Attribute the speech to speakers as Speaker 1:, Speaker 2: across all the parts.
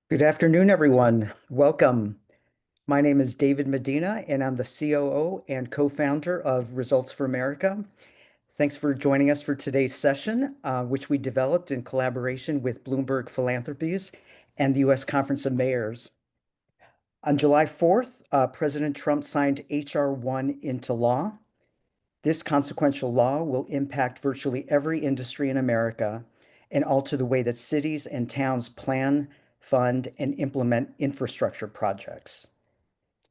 Speaker 1: Good afternoon, everyone. Welcome. My name is David Medina, and I'm the COO and co-founder of Results for America. Thanks for joining us for today's session, which we developed in collaboration with Bloomberg Philanthropies and the U.S. Conference of Mayors. On July 4th, President Trump signed H.R. 1 into law. This consequential law will impact virtually every industry in America and alter the way that cities and towns plan, fund, and implement infrastructure projects.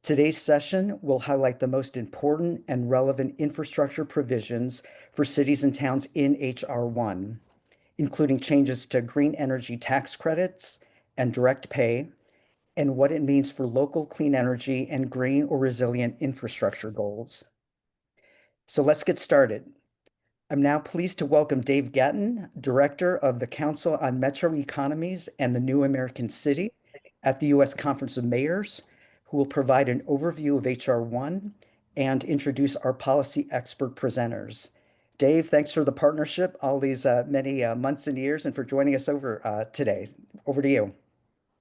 Speaker 1: Today's session will highlight the most important and relevant infrastructure provisions for cities and towns in H.R. 1, including changes to green energy tax credits and direct pay, and what it means for local clean energy and green or resilient infrastructure goals. So let's get started. I'm now pleased to welcome Dave Gatton, Director of the Council on Metro Economies and the New American City at the U.S. Conference of Mayors, who will provide an overview of H.R. 1 and introduce our policy expert presenters. Dave, thanks for the partnership all these many months and years and for joining us over today. Over to you.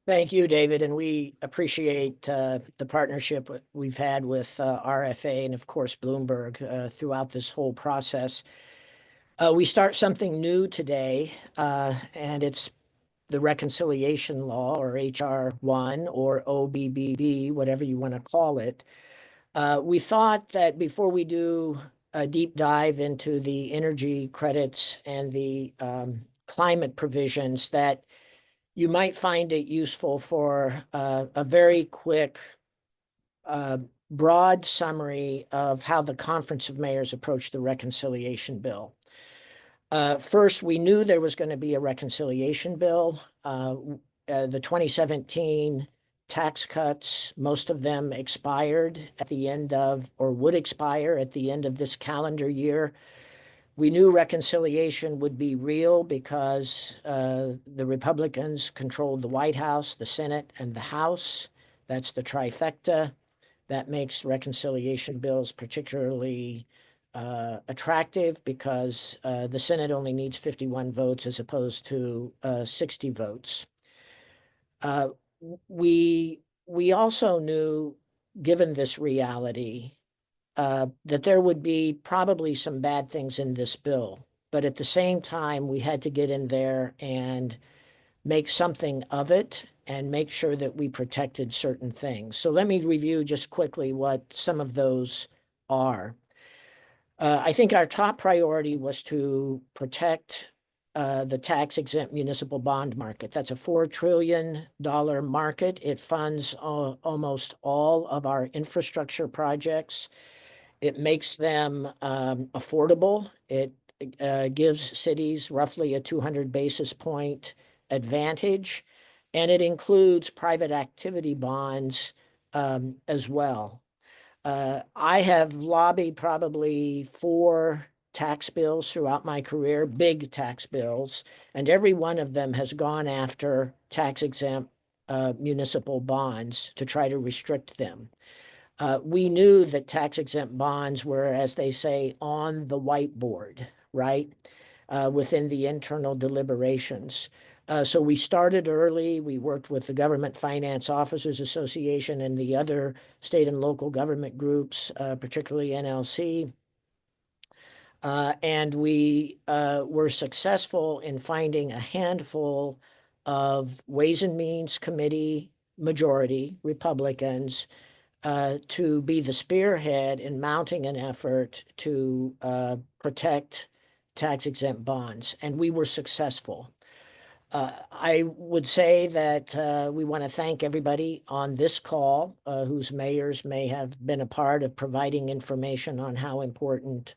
Speaker 2: Thank you, David, and we appreciate the partnership we've had with RFA and, of course, Bloomberg throughout this whole process. We start something new today, and it's the reconciliation law, or H.R. 1, or OBBB, whatever you want to call it. We thought that before we do a deep dive into the energy credits and the climate provisions, that you might find it useful for a very quick, broad summary of how the Conference of Mayors approached the reconciliation bill. First, we knew there was going to be a reconciliation bill. The 2017 tax cuts, most of them expired at the end of, or would expire at the end of this calendar year. We knew reconciliation would be real because the Republicans controlled the White House, the Senate, and the House. That's the trifecta. That makes reconciliation bills particularly attractive because the Senate only needs 51 votes as opposed to 60 votes. We also knew, given this reality, that there would be probably some bad things in this bill. But at the same time, we had to get in there and make something of it and make sure that we protected certain things. So let me review just quickly what some of those are. I think our top priority was to protect the tax-exempt municipal bond market. That's a $4 trillion market. It funds almost all of our infrastructure projects. It makes them affordable. It gives cities roughly a 200 basis point advantage, and it includes private activity bonds as well. I have lobbied probably 4 tax bills throughout my career, big tax bills, and every one of them has gone after tax-exempt municipal bonds to try to restrict them. We knew that tax-exempt bonds were, as they say, on the whiteboard, right, within the internal deliberations. So we started early. We worked with the Government Finance Officers Association and the other state and local government groups, particularly NLC. And we were successful in finding a handful of Ways and Means Committee majority Republicans to be the spearhead in mounting an effort to protect tax-exempt bonds, and we were successful. I would say that we want to thank everybody on this call whose mayors may have been a part of providing information on how important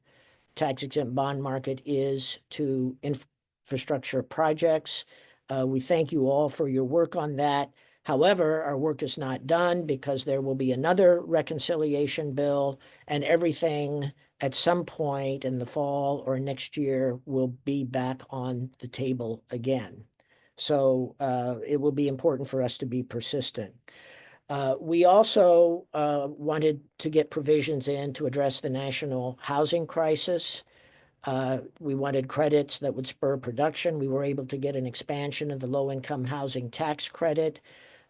Speaker 2: tax-exempt bond market is to infrastructure projects. We thank you all for your work on that. However, our work is not done because there will be another reconciliation bill, and everything at some point in the fall or next year will be back on the table again. So it will be important for us to be persistent. We also wanted to get provisions in to address the national housing crisis. We wanted credits that would spur production. We were able to get an expansion of the low-income housing tax credit,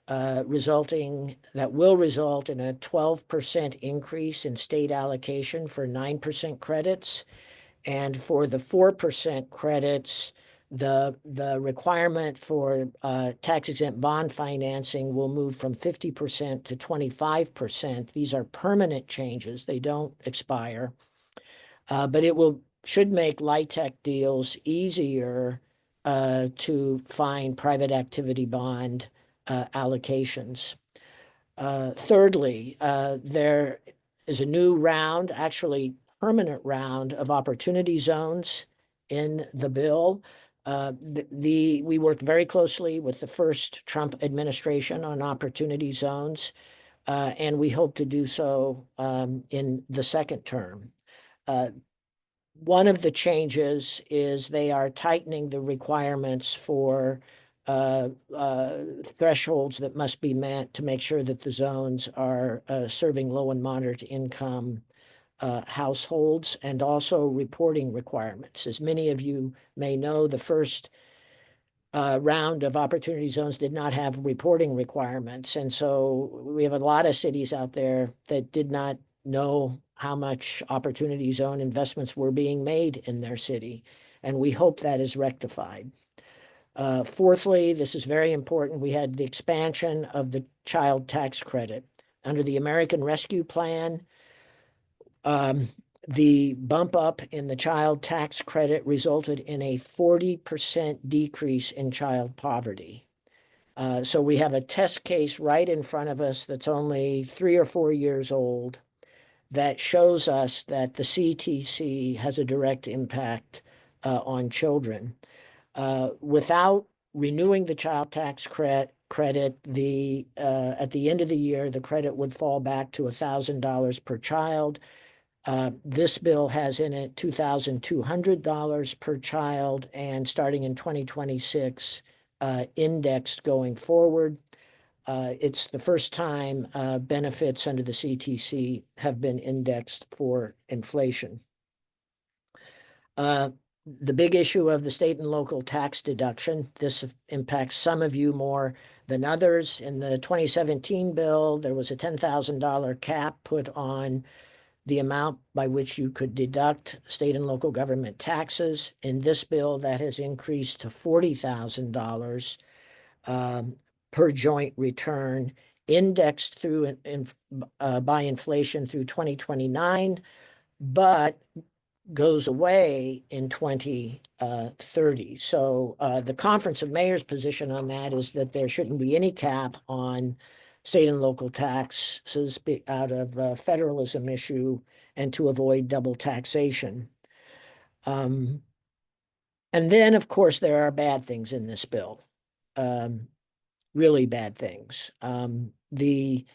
Speaker 2: that will result in a 12% increase in state allocation for 9% credits. And for the 4% credits, the requirement for tax-exempt bond financing will move from 50% to 25%. These are permanent changes. They don't expire. But it should make LIHTC deals easier to find private activity bond allocations. Thirdly, there is a new round, actually permanent round of opportunity zones in the bill. We worked very closely with the first Trump administration on opportunity zones, and we hope to do so in the second term. One of the changes is they are tightening the requirements for thresholds that must be met to make sure that the zones are serving low and moderate income households, and also reporting requirements. As many of you may know, the first round of opportunity zones did not have reporting requirements. And so we have a lot of cities out there that did not know how much opportunity zone investments were being made in their city. And we hope that is rectified. Fourthly, this is very important, we had the expansion of the child tax credit. Under the American Rescue Plan, the bump up in the child tax credit resulted in a 40% decrease in child poverty. So we have a test case right in front of us that's only 3 or 4 years old that shows us that the CTC has a direct impact on children. Without renewing the child tax credit, at the end of the year, the credit would fall back to $1,000 per child. This bill has in it $2,200 per child, and starting in 2026, indexed going forward. It's the first time benefits under the CTC have been indexed for inflation. The big issue of the state and local tax deduction, this impacts some of you more than others. In the 2017 bill, there was a $10,000 cap put on the amount by which you could deduct state and local government taxes. In this bill, that has increased to $40,000 per joint return, indexed through by inflation through 2029, but goes away in 2030. So the Conference of Mayors position on that is that there shouldn't be any cap on state and local taxes out of a federalism issue and to avoid double taxation. And then, of course, there are bad things in this bill, really bad things. The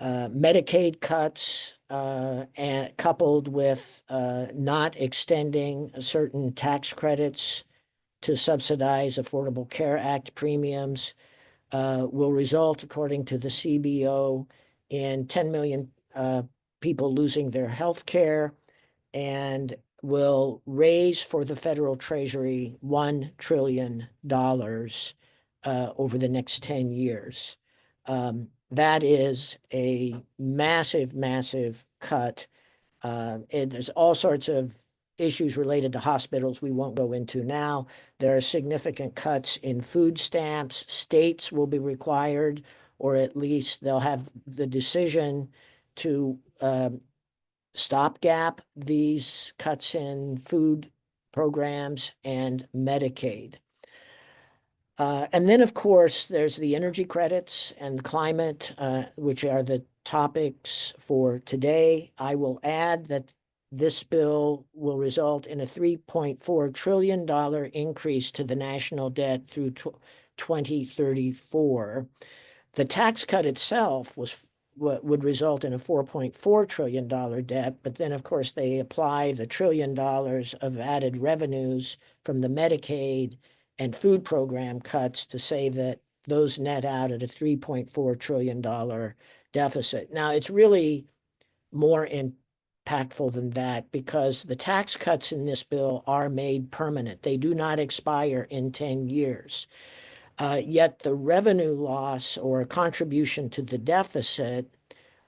Speaker 2: Medicaid cuts, and coupled with not extending certain tax credits to subsidize Affordable Care Act premiums, will result, according to the CBO, in 10 million people losing their health care, and will raise for the federal treasury $1 trillion over the next 10 years. That is a massive, massive cut. There's all sorts of issues related to hospitals we won't go into now. There are significant cuts in food stamps. States will be required, or at least they'll have the decision to stopgap these cuts in food programs and Medicaid. And then, of course, there's the energy credits and climate, which are the topics for today. I will add that this bill will result in a $3.4 trillion increase to the national debt through 2034. The tax cut itself would result in a $4.4 trillion debt, but then, of course, they apply the $1 trillion of added revenues from the Medicaid and food program cuts to say that those net out at a $3.4 trillion deficit. Now, it's really more impactful impactful than that because the tax cuts in this bill are made permanent. They do not expire in 10 years. Yet the revenue loss or contribution to the deficit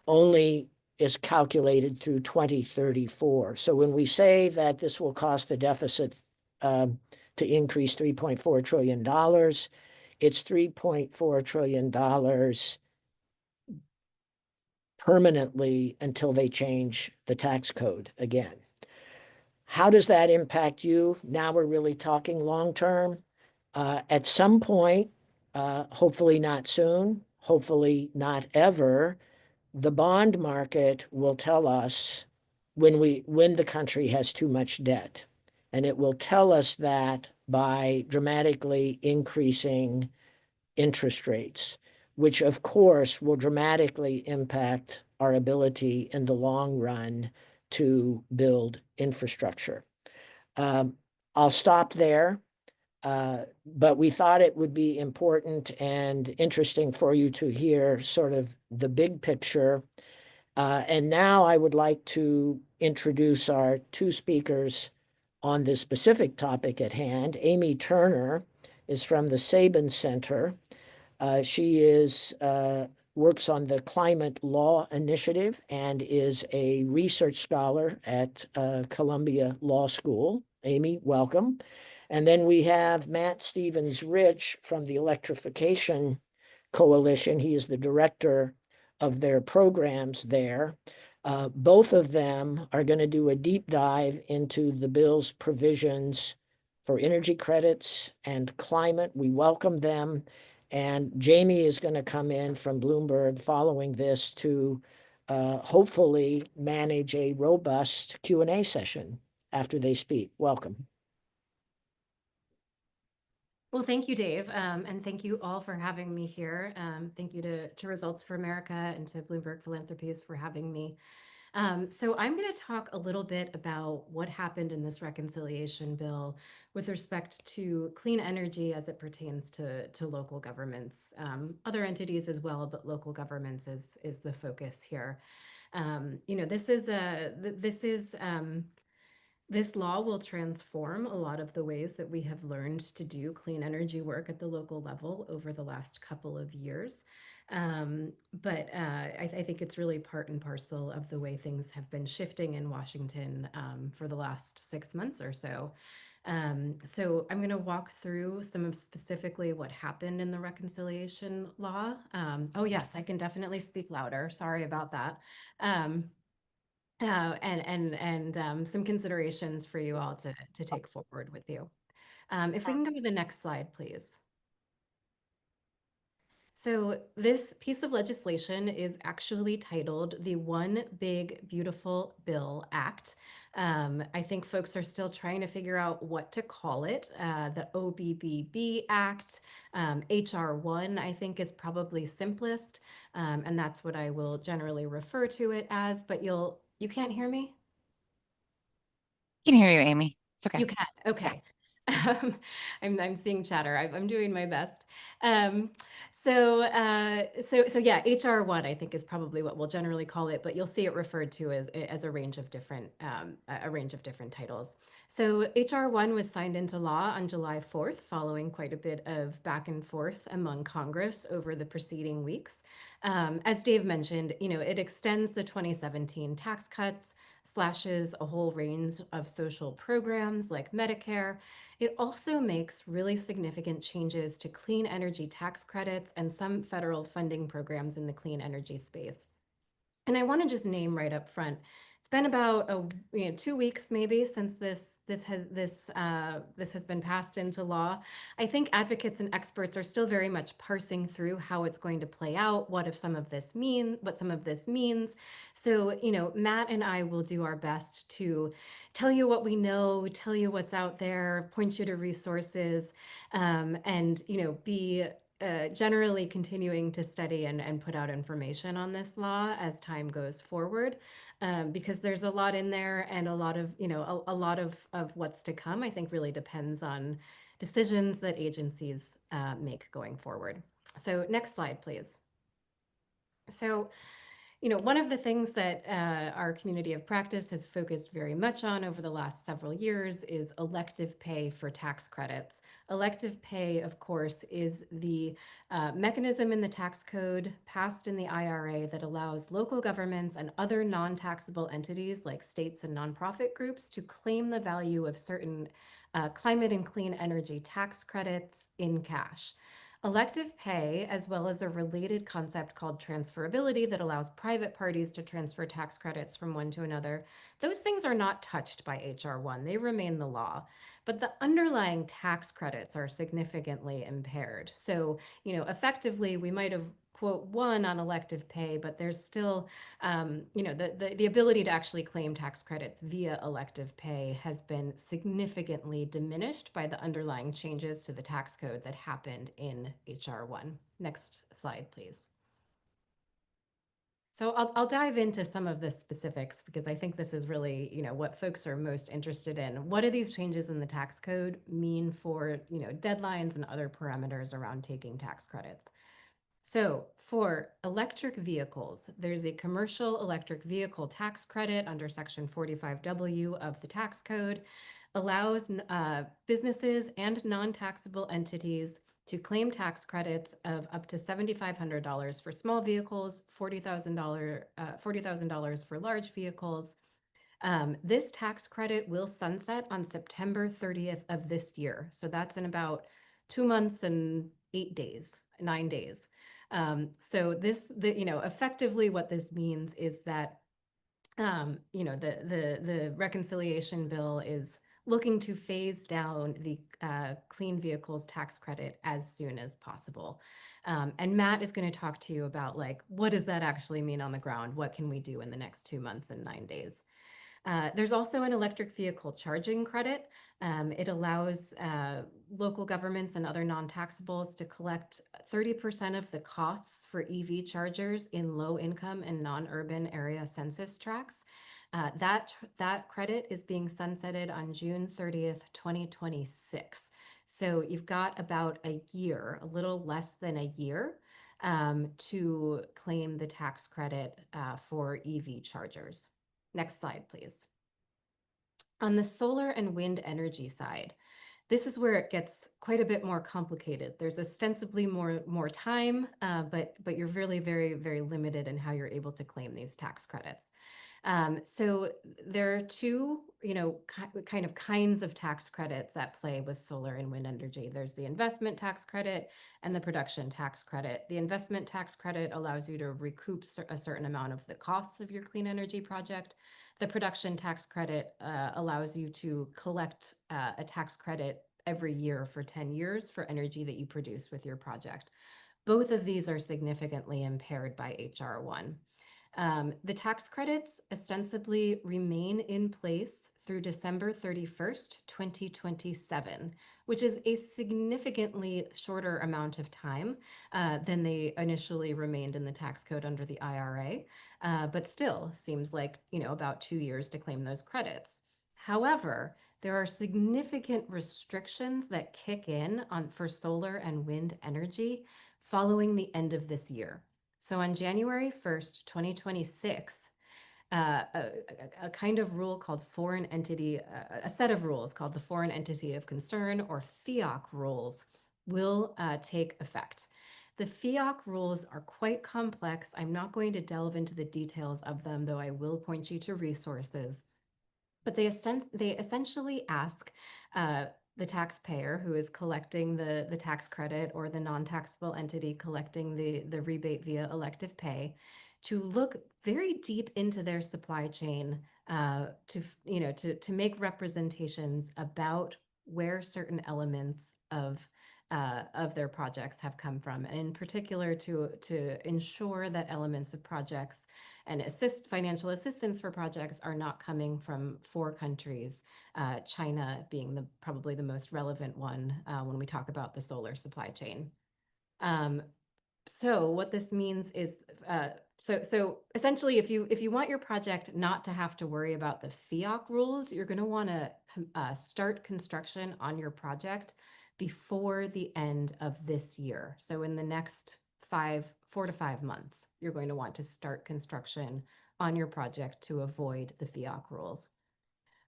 Speaker 2: only is calculated through 2034. So when we say that this will cost the deficit to increase $3.4 trillion, it's $3.4 trillion permanently until they change the tax code again. How does that impact you? Now we're really talking long term. At some point, hopefully not soon, hopefully not ever, the bond market will tell us when the country has too much debt. And it will tell us that by dramatically increasing interest rates, which of course will dramatically impact our ability in the long run to build infrastructure. I'll stop there. But we thought it would be important and interesting for you to hear sort of the big picture. And now I would like to introduce our two speakers on this specific topic at hand. Amy Turner is from the Sabin Center. She works on the Climate Law Initiative and is a research scholar at Columbia Law School. Amy, welcome. And then we have Matt Stevens-Rich from the Electrification Coalition. He is the director of their programs there. Both of them are going to do a deep dive into the bill's provisions for energy credits and climate. We welcome them. And Jamie is going to come in from Bloomberg following this to hopefully manage a robust Q&A session after they speak. Welcome.
Speaker 3: Well, thank you, Dave, and thank you all for having me here. Thank you to Results for America and to Bloomberg Philanthropies for having me. So I'm going to talk a little bit about what happened in this reconciliation bill with respect to clean energy as it pertains to local governments, other entities as well, but local governments is the focus here. This law will transform a lot of the ways that we have learned to do clean energy work at the local level over the last couple of years. I think it's really part and parcel of the way things have been shifting in Washington for the last 6 months or so. So I'm going to walk through some of specifically what happened in the reconciliation law. Oh, yes, I can definitely speak louder. Sorry about that. Some considerations for you all to take forward with you. If we can go to the next slide, please. So this piece of legislation is actually titled the One Big Beautiful Bill Act. I think folks are still trying to figure out what to call it. The OBBB Act, HR 1, I think is probably simplest. And that's what I will generally refer to it as, but you can't hear me?
Speaker 4: I can hear you, Amy. It's okay.
Speaker 3: You can. Okay. I'm seeing chatter. I'm doing my best. So yeah, HR 1 I think is probably what we'll generally call it, but you'll see it referred to as a range of different titles. So HR 1 was signed into law on July 4th, following quite a bit of back and forth among Congress over the preceding weeks. As Dave mentioned, it extends the 2017 tax cuts, slashes a whole range of social programs like Medicare. It also makes really significant changes to clean energy tax credits and some federal funding programs in the clean energy space. And I want to just name right up front, it's been about 2 weeks maybe since this has been passed into law. I think advocates and experts are still very much parsing through how it's going to play out, what some of this means. So, Matt and I will do our best to tell you what we know, tell you what's out there, point you to resources, and be generally continuing to study and put out information on this law as time goes forward, because there's a lot in there, and a lot of what's to come, I think, really depends on decisions that agencies make going forward. So next slide, please. So one of the things that our community of practice has focused very much on over the last several years is elective pay for tax credits. Elective pay, of course, is the mechanism in the tax code passed in the IRA that allows local governments and other non-taxable entities like states and nonprofit groups to claim the value of certain climate and clean energy tax credits in cash. Elective pay, as well as a related concept called transferability that allows private parties to transfer tax credits from one to another, those things are not touched by H.R. 1. They remain the law. But the underlying tax credits are significantly impaired. So, effectively, we might have quote won on elective pay, but there's still, the ability to actually claim tax credits via elective pay has been significantly diminished by the underlying changes to the tax code that happened in H.R. 1. Next slide, please. So I'll dive into some of the specifics because I think this is really, what folks are most interested in. What do these changes in the tax code mean for, deadlines and other parameters around taking tax credits? So for electric vehicles, there's a commercial electric vehicle tax credit under Section 45W of the tax code, allows businesses and non-taxable entities to claim tax credits of up to $7,500 for small vehicles, $40,000 for large vehicles. This tax credit will sunset on September 30th of this year. So that's in about 2 months and 9 days. So effectively what this means is that, the reconciliation bill is looking to phase down the clean vehicles tax credit as soon as possible. And Matt is going to talk to you about what does that actually mean on the ground? What can we do in the next 2 months and 9 days? There's also an electric vehicle charging credit. It allows local governments and other non-taxables to collect 30% of the costs for EV chargers in low-income and non-urban area census tracts. That credit is being sunsetted on June 30th, 2026. So you've got about a year, a little less than a year, to claim the tax credit for EV chargers. Next slide, please. On the solar and wind energy side, this is where it gets quite a bit more complicated. There's ostensibly more time, but you're really very, very limited in how you're able to claim these tax credits. So there are two, kinds of tax credits at play with solar and wind energy. There's the investment tax credit and the production tax credit. The investment tax credit allows you to recoup a certain amount of the costs of your clean energy project. The production tax credit allows you to collect a tax credit every year for 10 years for energy that you produce with your project. Both of these are significantly impaired by H.R. 1. The tax credits ostensibly remain in place through December 31st, 2027, which is a significantly shorter amount of time than they initially remained in the tax code under the IRA, but still seems like, about 2 years to claim those credits. However, there are significant restrictions that kick in for solar and wind energy following the end of this year. So on January 1st, 2026, a kind of rule called foreign entity, a set of rules called the Foreign Entity of Concern, or FEOC rules, will take effect. The FEOC rules are quite complex. I'm not going to delve into the details of them, though I will point you to resources. But they essentially ask the taxpayer who is collecting the tax credit, or the non-taxable entity collecting the rebate via elective pay, to look very deep into their supply chain to make representations about where certain elements of their projects have come from, and in particular to ensure that elements of projects and financial assistance for projects are not coming from 4 countries, China being probably the most relevant one when we talk about the solar supply chain. So what this means is, so essentially, if you want your project not to have to worry about the FEOC rules, you're going to want to start construction on your project before the end of this year. So in the next 4 to 5 months, you're going to want to start construction on your project to avoid the FEOC rules.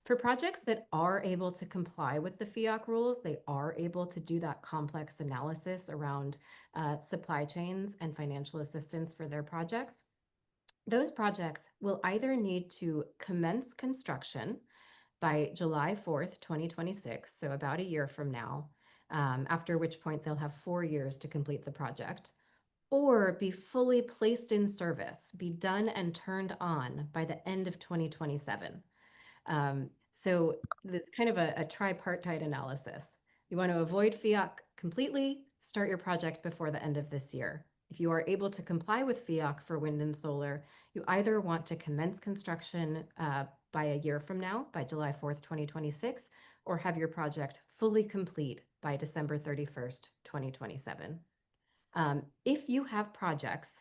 Speaker 3: For projects that are able to comply with the FEOC rules, they are able to do that complex analysis around supply chains and financial assistance for their projects. Those projects will either need to commence construction by July 4th, 2026, so about a year from now, after which point they'll have 4 years to complete the project, or be fully placed in service, be done and turned on by the end of 2027. So it's kind of a tripartite analysis. You want to avoid FEOC completely, start your project before the end of this year. If you are able to comply with FEOC for wind and solar, you either want to commence construction by a year from now, by July 4th, 2026, or have your project fully complete by December 31st, 2027. If you have projects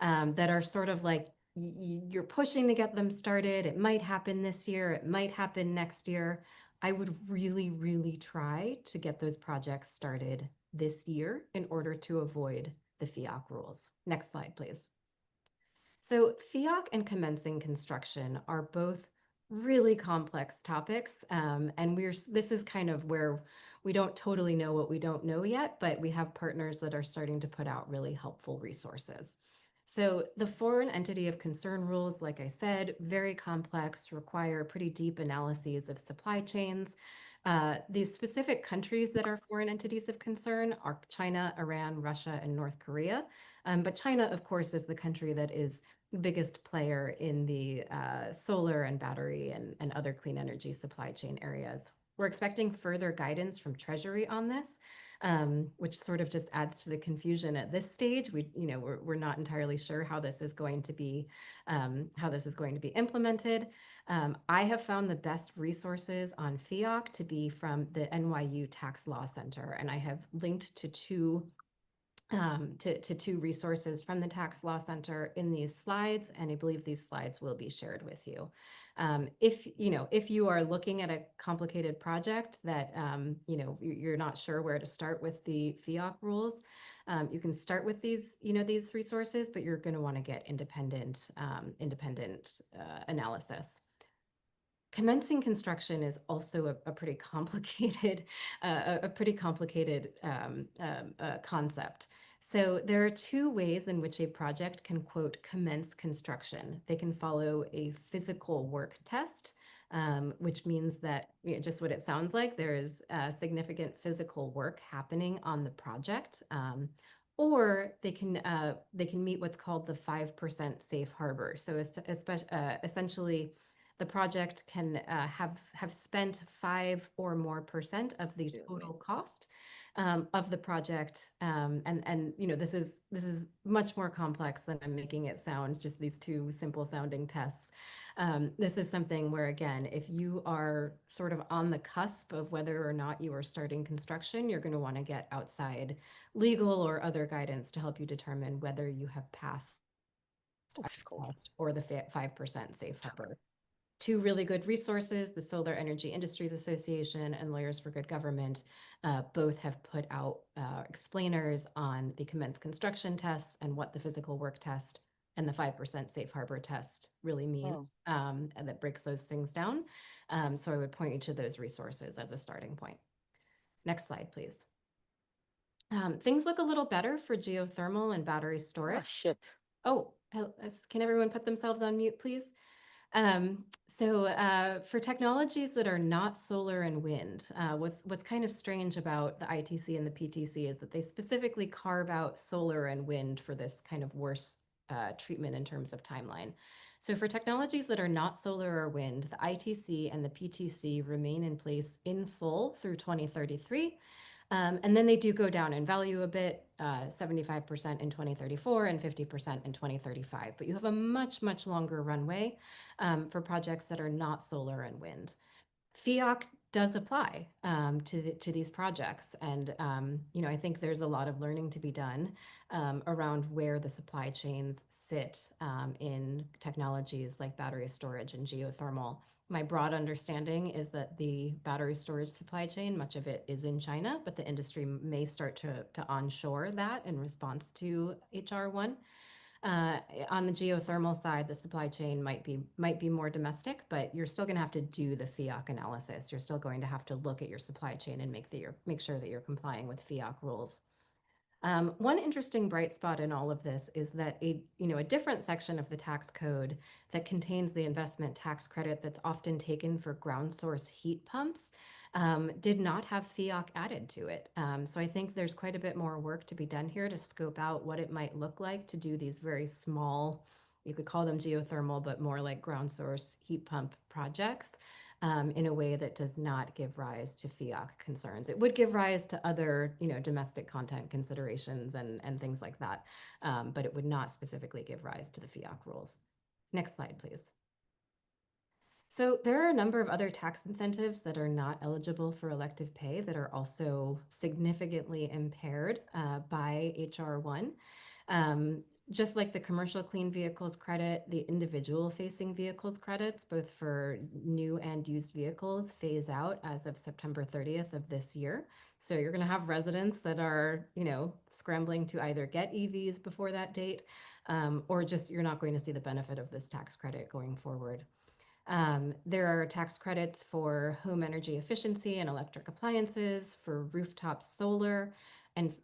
Speaker 3: that are sort of like you're pushing to get them started, it might happen this year, it might happen next year, I would really, really try to get those projects started this year in order to avoid the FEOC rules. Next slide, please. So FEOC and commencing construction are both really complex topics, and this is kind of where we don't totally know what we don't know yet, but we have partners that are starting to put out really helpful resources. So the foreign entity of concern rules, like I said, very complex, require pretty deep analyses of supply chains. The specific countries that are foreign entities of concern are China, Iran, Russia, and North Korea. But China, of course, is the country that is the biggest player in the solar and battery and other clean energy supply chain areas. We're expecting further guidance from Treasury on this, which sort of just adds to the confusion at this stage. We're not entirely sure how this is going to be implemented. I have found the best resources on FEOC to be from the NYU Tax Law Center, and I have linked to two resources from the Tax Law Center in these slides, and I believe these slides will be shared with you. If you are looking at a complicated project that you're not sure where to start with the FEOC rules, you can start with these resources, but you're going to want to get independent analysis. Commencing construction is also a pretty complicated concept. So there are two ways in which a project can, quote, commence construction. They can follow a physical work test, which means that just what it sounds like, there is significant physical work happening on the project. Or they can meet what's called the 5% safe harbor. So essentially, the project can have spent 5 or more % of the total cost of the project, and this is much more complex than I'm making it sound. Just these two simple sounding tests. This is something where, again, if you are sort of on the cusp of whether or not you are starting construction, you're going to want to get outside legal or other guidance to help you determine whether you have passed cost or the 5% safe harbor. Two really good resources, the Solar Energy Industries Association and Lawyers for Good Government, both have put out explainers on the commence construction tests and what the physical work test and the 5% safe harbor test really mean, and that breaks those things down. So I would point you to those resources as a starting point. Next slide, please. Things look a little better for geothermal and battery storage.
Speaker 5: Oh, shit.
Speaker 3: Oh, can everyone put themselves on mute, please? For technologies that are not solar and wind, what's kind of strange about the ITC and the PTC is that they specifically carve out solar and wind for this kind of worse treatment in terms of timeline. So for technologies that are not solar or wind, the ITC and the PTC remain in place in full through 2033. And then they do go down in value a bit, 75% in 2034 and 50% in 2035. But you have a much, much longer runway for projects that are not solar and wind. FEOC does apply to these projects. And, I think there's a lot of learning to be done around where the supply chains sit in technologies like battery storage and geothermal My broad understanding is that the battery storage supply chain, much of it is in China, but the industry may start to onshore that in response to HR1. On the geothermal side, the supply chain might be more domestic, but you're still going to have to do the FEOC analysis. You're still going to have to look at your supply chain and make sure that you're complying with FEOC rules. One interesting bright spot in all of this is that a different section of the tax code that contains the investment tax credit that's often taken for ground source heat pumps did not have FEOC added to it. So I think there's quite a bit more work to be done here to scope out what it might look like to do these very small, you could call them geothermal, but more like ground source heat pump projects. In a way that does not give rise to FEOC concerns. It would give rise to other, domestic content considerations and things like that, but it would not specifically give rise to the FEOC rules. Next slide, please. So there are a number of other tax incentives that are not eligible for elective pay that are also significantly impaired by HR1. Just like the commercial clean vehicles credit, the individual facing vehicles credits, both for new and used vehicles, phase out as of September 30th of this year. So you're going to have residents that are, scrambling to either get EVs before that date, or just you're not going to see the benefit of this tax credit going forward. There are tax credits for home energy efficiency and electric appliances, for rooftop solar, and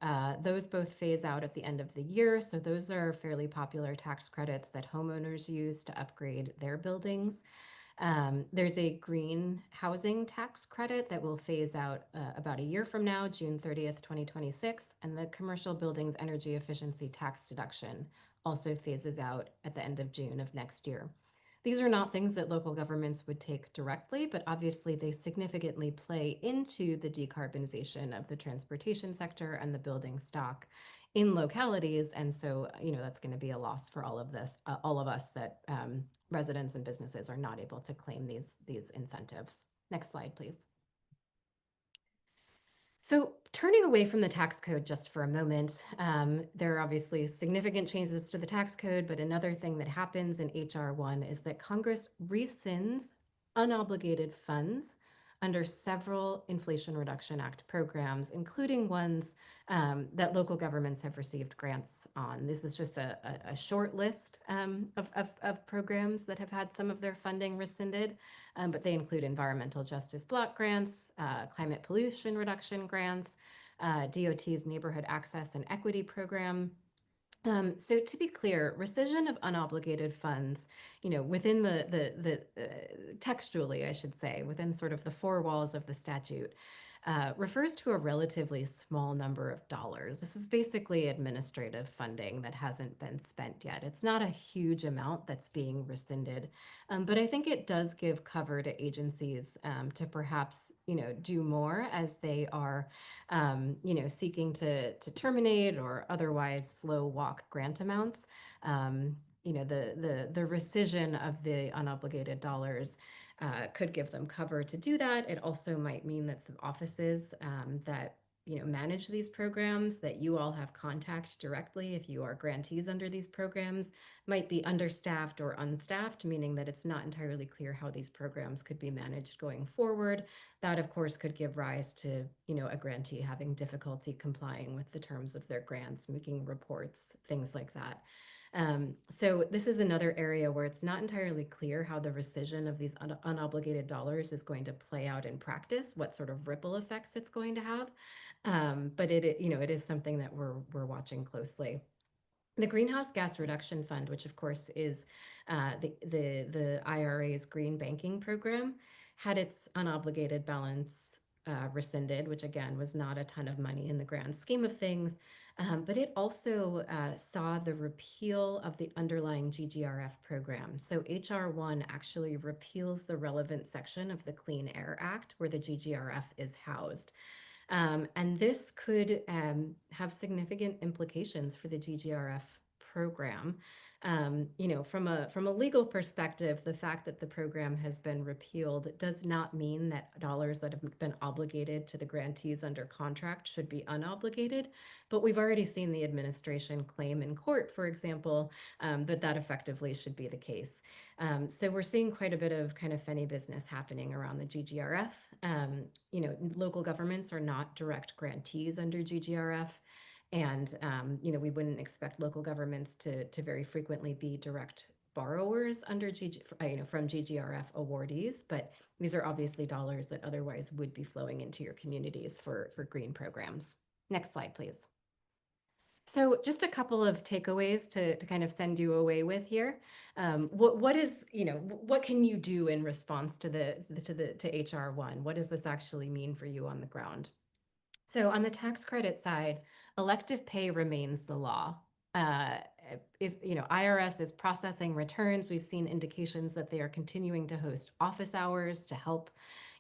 Speaker 3: those both phase out at the end of the year. So those are fairly popular tax credits that homeowners use to upgrade their buildings. There's a green housing tax credit that will phase out about a year from now, June 30th, 2026, and the commercial buildings energy efficiency tax deduction also phases out at the end of June of next year. These are not things that local governments would take directly, but obviously they significantly play into the decarbonization of the transportation sector and the building stock in localities. And so, that's going to be a loss for all of us that residents and businesses are not able to claim these incentives. Next slide, please. So turning away from the tax code just for a moment, there are obviously significant changes to the tax code, but another thing that happens in HR1 is that Congress rescinds unobligated funds under several Inflation Reduction Act programs, including ones that local governments have received grants on. This is just a short list of programs that have had some of their funding rescinded, but they include environmental justice block grants, climate pollution reduction grants, DOT's Neighborhood Access and Equity Program. So to be clear, rescission of unobligated funds, within the textually, I should say, within sort of the four walls of the statute, refers to a relatively small number of dollars. This is basically administrative funding that hasn't been spent yet. It's not a huge amount that's being rescinded, but I think it does give cover to agencies to perhaps, do more as they are, seeking to terminate or otherwise slow walk grant amounts. The rescission of the unobligated dollars could give them cover to do that. It also might mean that the offices that manage these programs, that you all have contact directly if you are grantees under these programs, might be understaffed or unstaffed, meaning that it's not entirely clear how these programs could be managed going forward. That, of course, could give rise to a grantee having difficulty complying with the terms of their grants, making reports, things like that. So this is another area where it's not entirely clear how the rescission of these unobligated dollars is going to play out in practice, what sort of ripple effects it's going to have. But it is something that we're watching closely. The Greenhouse Gas Reduction Fund, which of course is the IRA's green banking program, had its unobligated balance rescinded, which again was not a ton of money in the grand scheme of things. But it also saw the repeal of the underlying GGRF program. So HR1 actually repeals the relevant section of the Clean Air Act where the GGRF is housed. And this could have significant implications for the GGRF program. From a legal perspective, the fact that the program has been repealed does not mean that dollars that have been obligated to the grantees under contract should be unobligated. But we've already seen the administration claim in court, for example, that effectively should be the case. So we're seeing quite a bit of kind of funny business happening around the GGRF. Local governments are not direct grantees under GGRF. And, we wouldn't expect local governments to very frequently be direct borrowers under from GGRF awardees, but these are obviously dollars that otherwise would be flowing into your communities for green programs. Next slide, please. So just a couple of takeaways to kind of send you away with here. What can you do in response to HR1? What does this actually mean for you on the ground? So on the tax credit side, elective pay remains the law. If IRS is processing returns, we've seen indications that they are continuing to host office hours to help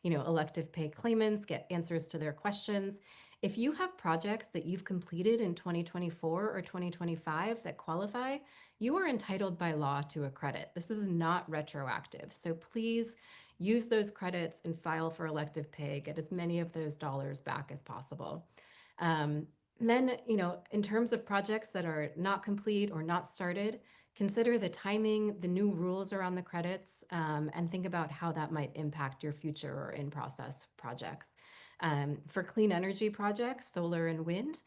Speaker 3: elective pay claimants get answers to their questions. If you have projects that you've completed in 2024 or 2025 that qualify, you are entitled by law to a credit. This is not retroactive. So please use those credits and file for elective pay, get as many of those dollars back as possible. Then, in terms of projects that are not complete or not started, consider the timing, the new rules around the credits, and think about how that might impact your future or in-process projects. For clean energy projects, solar and wind,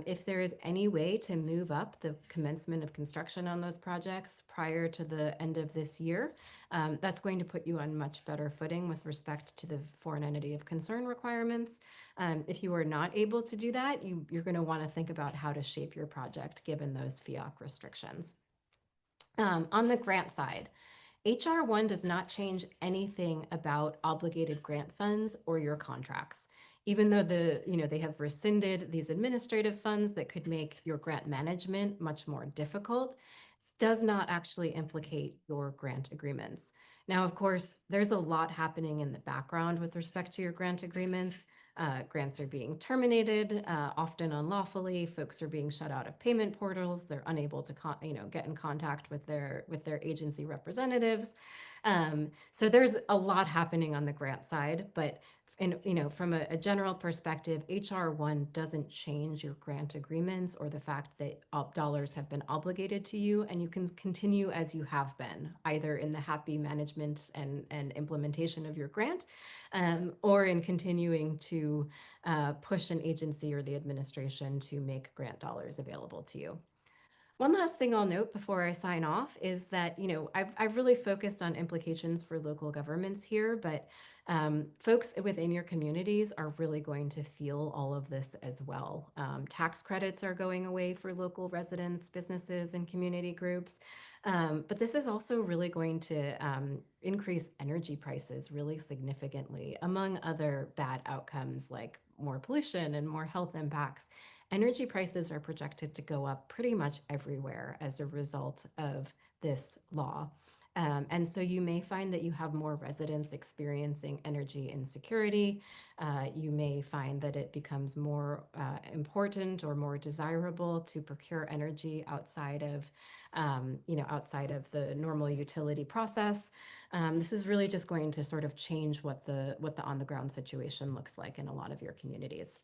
Speaker 3: if there is any way to move up the commencement of construction on those projects prior to the end of this year, that's going to put you on much better footing with respect to the foreign entity of concern requirements. If you are not able to do that, you're going to want to think about how to shape your project given those FEOC restrictions. On the grant side, HR1 does not change anything about obligated grant funds or your contracts. Even though they have rescinded these administrative funds that could make your grant management much more difficult, it does not actually implicate your grant agreements. Now, of course, there's a lot happening in the background with respect to your grant agreements. Grants are being terminated, often unlawfully. Folks are being shut out of payment portals. They're unable to get in contact with their agency representatives. So there's a lot happening on the grant side, but from a general perspective, HR1 doesn't change your grant agreements or the fact that dollars have been obligated to you, and you can continue as you have been, either in the happy management and implementation of your grant, or in continuing to push an agency or the administration to make grant dollars available to you. One last thing I'll note before I sign off is that, I've really focused on implications for local governments here, but folks within your communities are really going to feel all of this as well. Tax credits are going away for local residents, businesses, and community groups. But this is also really going to increase energy prices really significantly, among other bad outcomes like more pollution and more health impacts. Energy prices are projected to go up pretty much everywhere as a result of this law. And so you may find that you have more residents experiencing energy insecurity. You may find that it becomes more important or more desirable to procure energy outside of the normal utility process. This is really just going to sort of change what the on-the-ground situation looks like in a lot of your communities.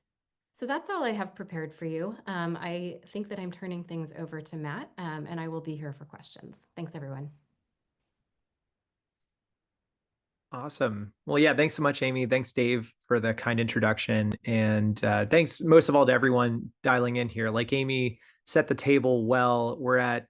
Speaker 3: So that's all I have prepared for you. I think that I'm turning things over to Matt, and I will be here for questions. Thanks, everyone.
Speaker 5: Awesome. Well, yeah, thanks so much, Amy. Thanks, Dave, for the kind introduction. And thanks most of all to everyone dialing in here. Like Amy set the table well. We're at,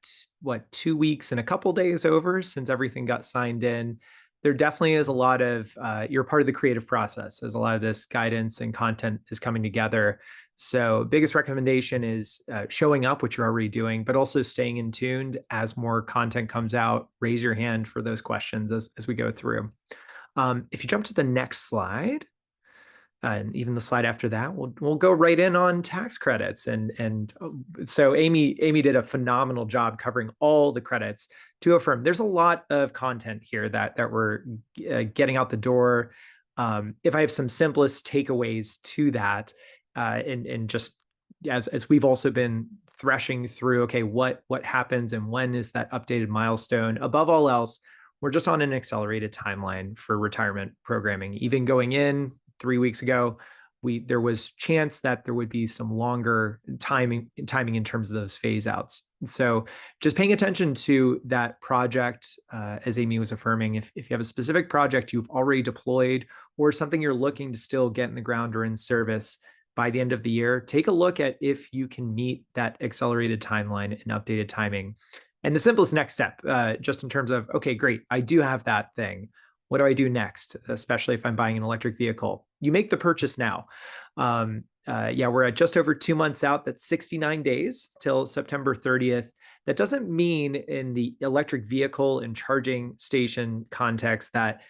Speaker 5: 2 weeks and a couple days over since everything got signed in. There definitely is a lot of, you're part of the creative process as a lot of this guidance and content is coming together. So biggest recommendation is showing up, which you're already doing, but also staying in tuned as more content comes out. Raise your hand for those questions as we go through. If you jump to the next slide, and even the slide after that, we'll go right in on tax credits. And so Amy did a phenomenal job covering all the credits. To affirm, there's a lot of content here that we're getting out the door. If I have some simplest takeaways to that, and just as we've also been threshing through, okay, what happens and when is that updated milestone? Above all else, we're just on an accelerated timeline for retirement programming. Even going in 3 weeks ago, there was chance that there would be some longer timing in terms of those phase outs. So just paying attention to that project, as Amy was affirming, if you have a specific project you've already deployed or something you're looking to still get in the ground or in service by the end of the year, take a look at if you can meet that accelerated timeline and updated timing. And the simplest next step, just in terms of, okay, great, I do have that thing. What do I do next, especially if I'm buying an electric vehicle? You make the purchase now. We're at just over 2 months out. That's 69 days till September 30th. That doesn't mean in the electric vehicle and charging station context that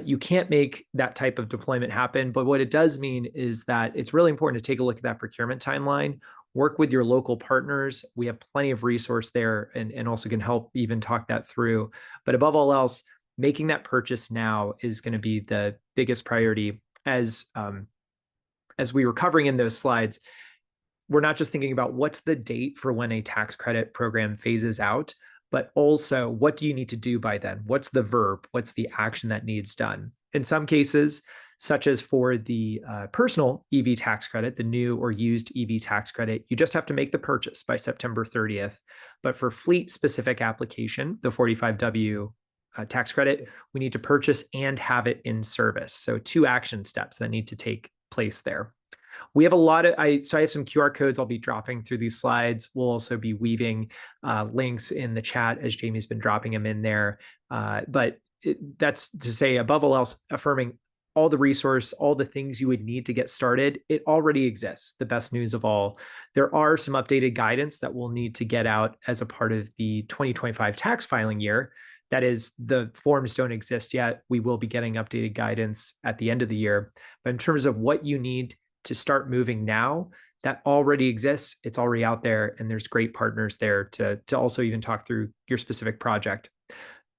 Speaker 5: you can't make that type of deployment happen. But what it does mean is that it's really important to take a look at that procurement timeline, work with your local partners. We have plenty of resource there and also can help even talk that through. But above all else, making that purchase now is going to be the biggest priority. As we were covering in those slides, we're not just thinking about what's the date for when a tax credit program phases out, but also what do you need to do by then? What's the verb? What's the action that needs done? In some cases, such as for the personal EV tax credit, the new or used EV tax credit, you just have to make the purchase by September 30th. But for fleet-specific application, the 45W tax credit, we need to purchase and have it in service. So 2 action steps that need to take place there. We have a lot of, I have some QR codes I'll be dropping through these slides. We'll also be weaving links in the chat as Jamie's been dropping them in there. That's to say, above all else, affirming all the resource, all the things you would need to get started, it already exists. The best news of all, there are some updated guidance that we'll need to get out as a part of the 2025 tax filing year. That is, the forms don't exist yet. We will be getting updated guidance at the end of the year. But in terms of what you need to start moving now, that already exists. It's already out there, and there's great partners there to also even talk through your specific project.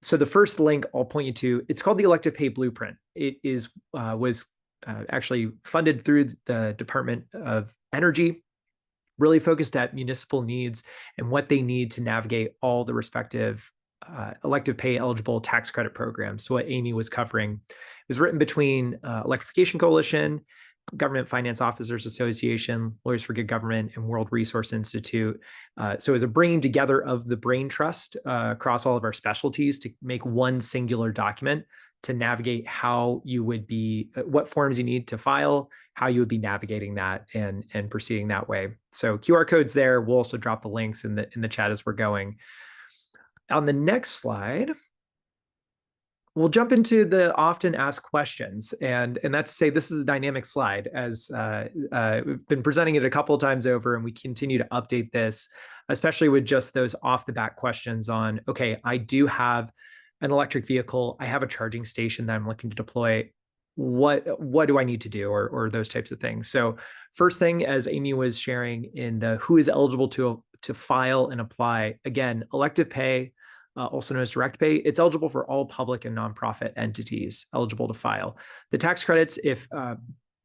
Speaker 5: So the first link I'll point you to, it's called the Elective Pay Blueprint. It was actually funded through the Department of Energy, really focused at municipal needs and what they need to navigate all the respective elective pay eligible tax credit programs. So what Amy was covering, it was written between Electrification Coalition, Government Finance Officers Association, Lawyers for Good Government, and World Resource Institute. So it was a bringing together of the brain trust across all of our specialties to make one singular document to navigate how you would be, what forms you need to file, how you would be navigating that and proceeding that way. So QR codes there. We'll also drop the links in the chat as we're going. On the next slide, we'll jump into the often asked questions, and that's to say this is a dynamic slide, as we've been presenting it a couple of times over, and we continue to update this, especially with just those off the bat questions on, okay, I do have an electric vehicle, I have a charging station that I'm looking to deploy. What do I need to do, or those types of things? So first thing, as Amy was sharing in the who is eligible to file and apply, again, elective pay, also known as direct pay, it's eligible for all public and nonprofit entities eligible to file. The tax credits, if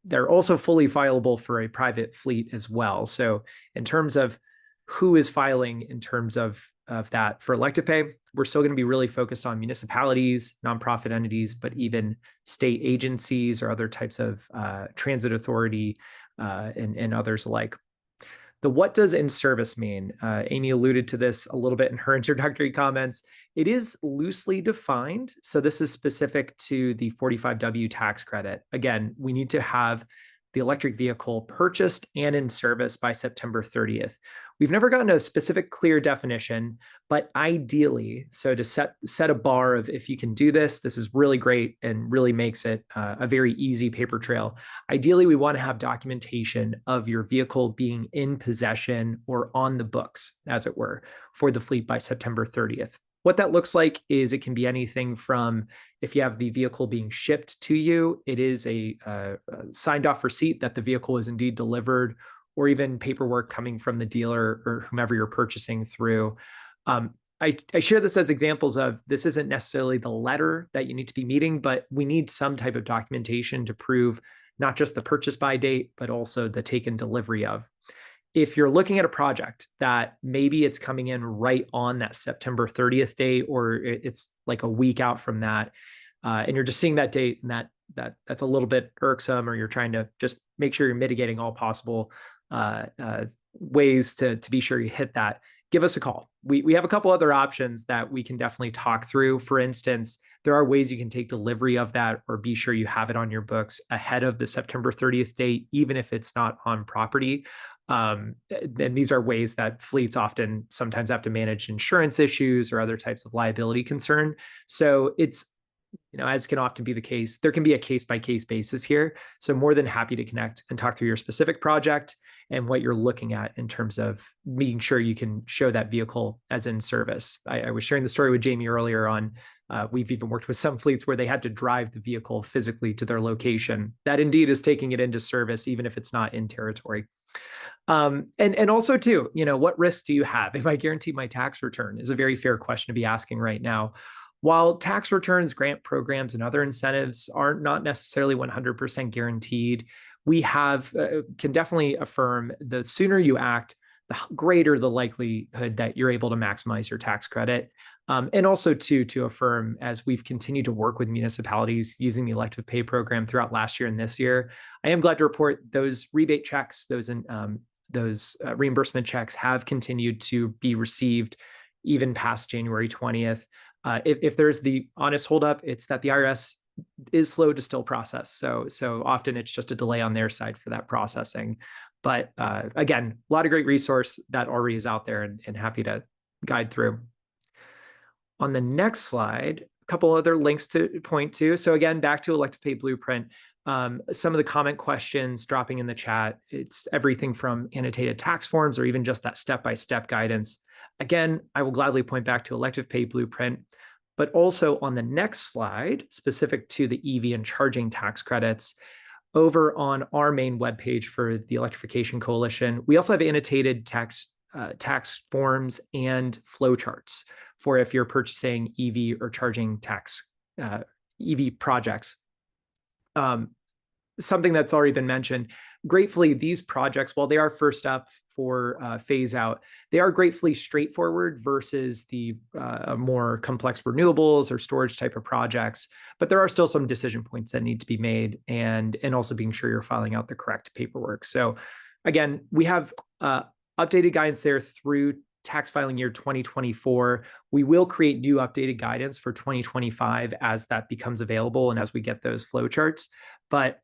Speaker 5: they're also fully fileable for a private fleet as well. So in terms of who is filing in terms of that for elective pay, we're still going to be really focused on municipalities, nonprofit entities, but even state agencies or other types of transit authority and others alike. The what does in service mean? Amy alluded to this a little bit in her introductory comments. It is loosely defined. So this is specific to the 45W tax credit. Again, we need to have the electric vehicle purchased and in service by September 30th. We've never gotten a specific clear definition, but ideally, so to set a bar of if you can do this, this is really great and really makes it a very easy paper trail. Ideally, we want to have documentation of your vehicle being in possession or on the books, as it were, for the fleet by September 30th. What that looks like is it can be anything from, if you have the vehicle being shipped to you, it is a signed off receipt that the vehicle is indeed delivered, or even paperwork coming from the dealer or whomever you're purchasing through. I share this as examples of this isn't necessarily the letter that you need to be meeting, but we need some type of documentation to prove not just the purchase by date, but also the taken delivery of. if you're looking at a project that maybe it's coming in right on that September 30th date, or it's like a week out from that, and you're just seeing that date and that's a little bit irksome, or you're trying to just make sure you're mitigating all possible ways to be sure you hit that, give us a call. We have a couple other options that we can definitely talk through. For instance, there are ways you can take delivery of that or be sure you have it on your books ahead of the September 30th date, even if it's not on property. And these are ways that fleets often sometimes have to manage insurance issues or other types of liability concern. So it's, as can often be the case, there can be a case-by-case basis here. So more than happy to connect and talk through your specific project and what you're looking at in terms of making sure you can show that vehicle as in service. I was sharing the story with Jamie earlier on. We've even worked with some fleets where they had to drive the vehicle physically to their location. That indeed is taking it into service, even if it's not in territory. And also too, what risk do you have? If I guarantee my tax return is a very fair question to be asking right now. While tax returns, grant programs, and other incentives are not necessarily 100% guaranteed, we can definitely affirm the sooner you act, the greater the likelihood that you're able to maximize your tax credit. And also to affirm, as we've continued to work with municipalities using the elective pay program throughout last year and this year, I am glad to report those rebate checks, those reimbursement checks have continued to be received even past January 20th. If there's the honest holdup, it's that the IRS is slow to still process. So often it's just a delay on their side for that processing. But again, a lot of great resource that already is out there and happy to guide through. On the next slide, a couple other links to point to. So again, back to Elective Pay Blueprint. Some of the comment questions dropping in the chat, it's everything from annotated tax forms or even just that step-by-step guidance. Again, I will gladly point back to Elective Pay Blueprint, but also on the next slide, specific to the EV and charging tax credits, over on our main webpage for the Electrification Coalition, we also have annotated tax forms and flowcharts for if you're purchasing EV or charging tax EV projects. Something that's already been mentioned, gratefully, these projects, while they are first up for phase out, they are gratefully straightforward versus the more complex renewables or storage type of projects. But there are still some decision points that need to be made, and also being sure you're filing out the correct paperwork. So again, we have updated guidance there through tax filing year 2024. We will create new updated guidance for 2025 as that becomes available and as we get those flowcharts. But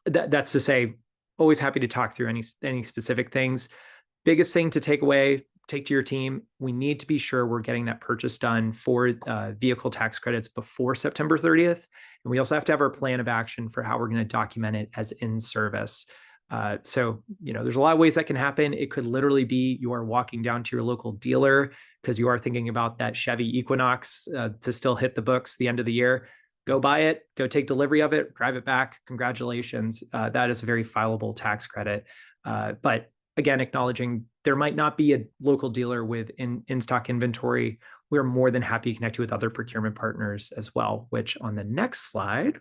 Speaker 5: that's to say, always happy to talk through any specific things. Biggest thing to take to your team, we need to be sure we're getting that purchase done for vehicle tax credits before September 30th. And we also have to have our plan of action for how we're going to document it as in service. So, there's a lot of ways that can happen. It could literally be you are walking down to your local dealer because you are thinking about that Chevy Equinox to still hit the books the end of the year. Go buy it, go take delivery of it, drive it back. Congratulations. That is a very fileable tax credit. But again, acknowledging there might not be a local dealer with in-stock inventory. We're more than happy to connect you with other procurement partners as well, which on the next slide,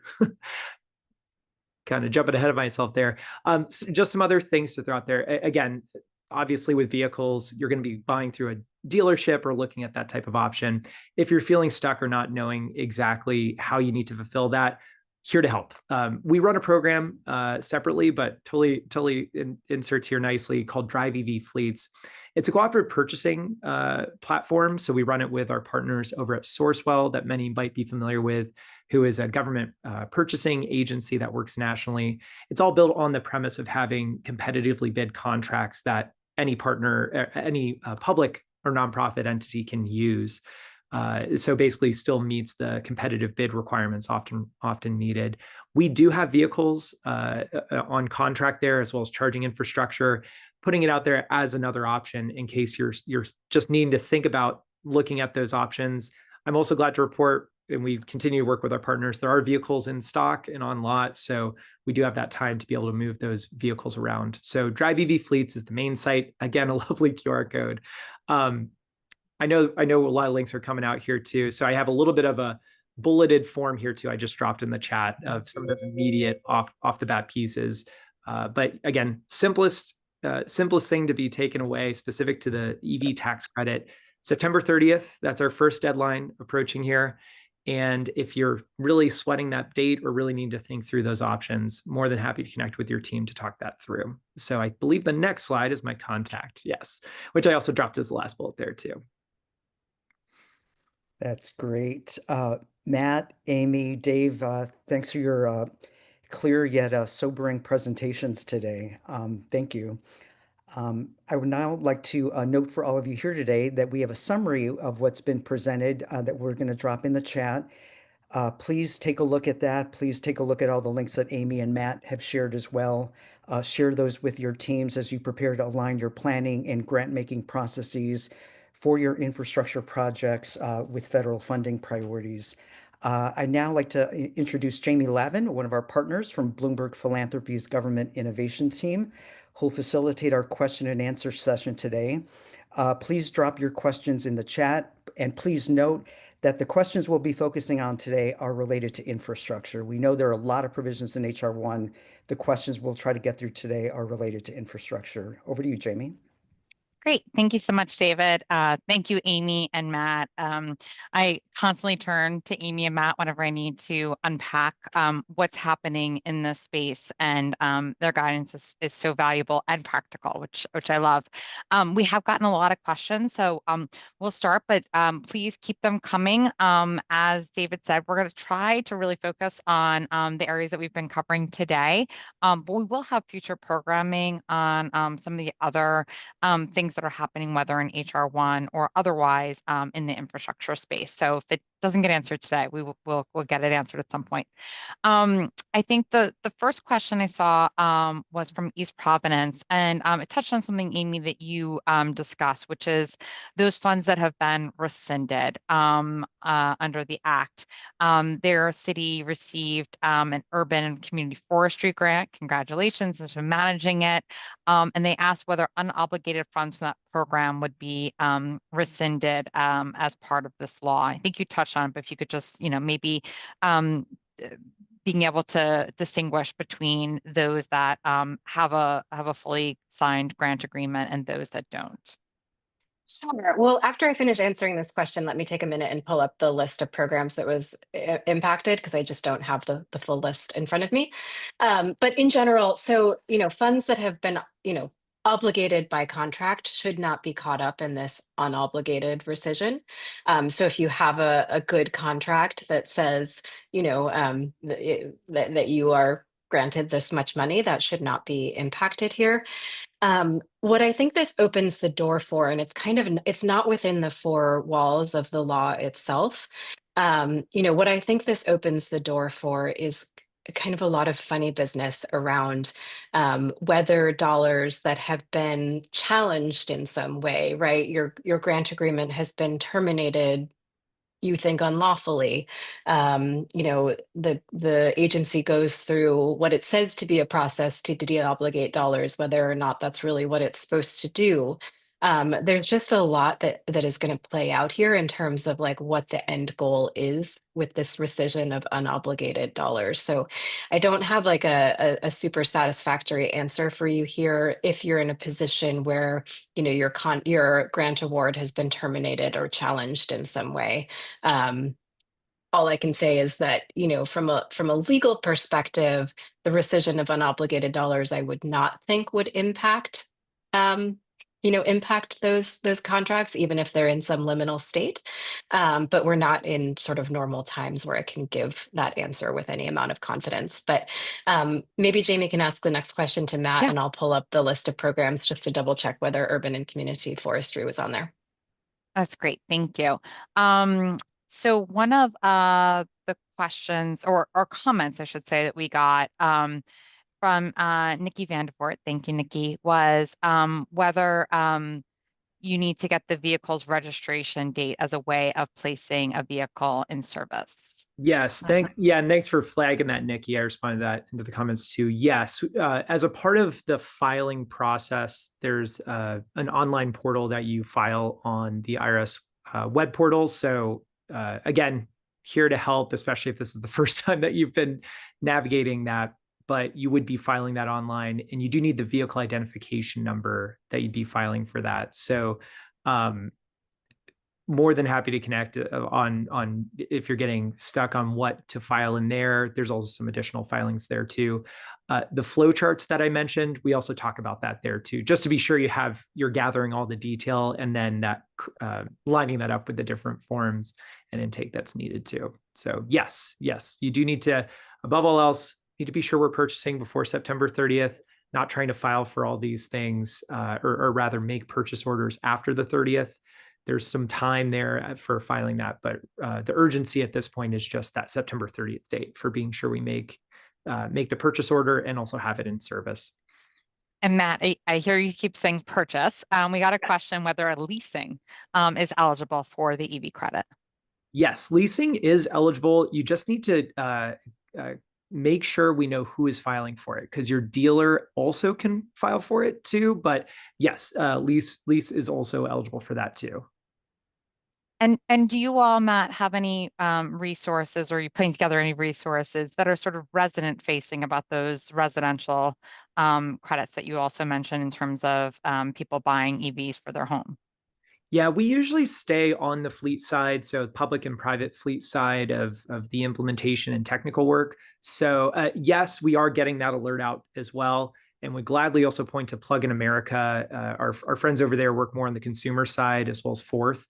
Speaker 5: kind of jumping ahead of myself there. So just some other things to throw out there. Again, obviously with vehicles, you're going to be buying through a dealership or looking at that type of option. If you're feeling stuck or not knowing exactly how you need to fulfill that, here to help. We run a program separately, but totally inserts here nicely, called Drive EV Fleets. It's a cooperative purchasing platform. So we run it with our partners over at Sourcewell that many might be familiar with, who is a government purchasing agency that works nationally. It's all built on the premise of having competitively bid contracts that any partner, any public or nonprofit entity can use. So basically still meets the competitive bid requirements often needed. We do have vehicles on contract there, as well as charging infrastructure, putting it out there as another option in case you're just needing to think about looking at those options. I'm also glad to report, and we continue to work with our partners, there are vehicles in stock and on lot. So we do have that time to be able to move those vehicles around. So Drive EV Fleets is the main site. Again, a lovely QR code. I know a lot of links are coming out here too. So I have a little bit of a bulleted form here too. I just dropped in the chat of some of those immediate off the bat pieces. But again, simplest simplest thing to be taken away specific to the EV tax credit. September 30th, that's our first deadline approaching here. And if you're really sweating that date or really need to think through those options, more than happy to connect with your team to talk that through. So I believe the next slide is my contact, yes, which I also dropped as the last bullet there too.
Speaker 1: That's great. Matt, Amy, Dave, thanks for your clear yet sobering presentations today. Thank you. I would now like to note for all of you here today that we have a summary of what's been presented that we're going to drop in the chat. Please take a look at that. Please take a look at all the links that Amy and Matt have shared as well. Share those with your teams as you prepare to align your planning and grant-making processes for your infrastructure projects with federal funding priorities. I'd now like to introduce Jamie Lavin, one of our partners from Bloomberg Philanthropies Government Innovation Team, who'll facilitate our question and answer session today. Please drop your questions in the chat, and please note that the questions we'll be focusing on today are related to infrastructure. We know there are a lot of provisions in HR 1. The questions we'll try to get through today are related to infrastructure. Over to you, Jamie.
Speaker 4: Great. Thank you so much, David. Thank you, Amy and Matt. I constantly turn to Amy and Matt whenever I need to unpack what's happening in this space, and their guidance is so valuable and practical, which I love. We have gotten a lot of questions, so we'll start, but please keep them coming. As David said, we're going to try to really focus on the areas that we've been covering today, but we will have future programming on some of the other things that are happening, whether in HR 1 or otherwise in the infrastructure space. So if it doesn't get answered today, we'll get it answered at some point. I think the first question I saw was from East Providence, and it touched on something, Amy, that you discussed, which is those funds that have been rescinded under the Act. Their city received an urban and community forestry grant. Congratulations, has been managing it. And they asked whether unobligated funds from that program would be rescinded as part of this law. I think you touched on it, but if you could just, maybe being able to distinguish between those that have a fully signed grant agreement and those that don't.
Speaker 6: Sure. Well, after I finish answering this question, let me take a minute and pull up the list of programs that was impacted, because I just don't have the full list in front of me. But in general, so, funds that have been, obligated by contract should not be caught up in this unobligated rescission. So if you have a good contract that says, that you are granted this much money, that should not be impacted here. What I think this opens the door for, and it's not within the four walls of the law itself. What I think this opens the door for is kind of a lot of funny business around whether dollars that have been challenged in some way, right? Your grant agreement has been terminated, you think unlawfully. The agency goes through what it says to be a process to deobligate dollars, whether or not that's really what it's supposed to do. There's just a lot that is going to play out here in terms of like what the end goal is with this rescission of unobligated dollars. So I don't have like a super satisfactory answer for you here if you're in a position where your grant award has been terminated or challenged in some way. All I can say is that, from a legal perspective, the rescission of unobligated dollars, I would not think would impact those contracts, even if they're in some liminal state. But we're not in sort of normal times where I can give that answer with any amount of confidence. But maybe Jamie can ask the next question to Matt, and I'll pull up the list of programs just to double check whether urban and community forestry was on there.
Speaker 4: That's great. Thank you. So one of the questions or comments, I should say, that we got from Nikki Vandevort, thank you, Nikki, was whether you need to get the vehicle's registration date as a way of placing a vehicle in service.
Speaker 5: Yes, and thanks for flagging that, Nikki. I responded to that into the comments too. Yes, as a part of the filing process, there's an online portal that you file on the IRS web portal. So again, here to help, especially if this is the first time that you've been navigating that but you would be filing that online, and you do need the vehicle identification number that you'd be filing for that. So more than happy to connect on if you're getting stuck on what to file in there. There's also some additional filings there too. The flow charts that I mentioned, we also talk about that there too, just to be sure you're gathering all the detail and then that lining that up with the different forms and intake that's needed too. So yes, you do need to, above all else, need to be sure we're purchasing before September 30th, not trying to file for all these things, or rather make purchase orders after the 30th. There's some time there for filing that, but the urgency at this point is just that September 30th date for being sure we make the purchase order and also have it in service.
Speaker 4: And Matt, I hear you keep saying purchase. We got a question whether a leasing is eligible for the EV credit.
Speaker 5: Yes, leasing is eligible. You just need to make sure we know who is filing for it, because your dealer also can file for it too. But yes, lease is also eligible for that too.
Speaker 4: And do you all, Matt, have any resources, or are you putting together any resources that are sort of resident facing about those residential credits that you also mentioned in terms of people buying EVs for their home?
Speaker 5: Yeah, we usually stay on the fleet side, so public and private fleet side of the implementation and technical work. So yes, we are getting that alert out as well. And we gladly also point to Plug in America. Our friends over there work more on the consumer side as well as Forth.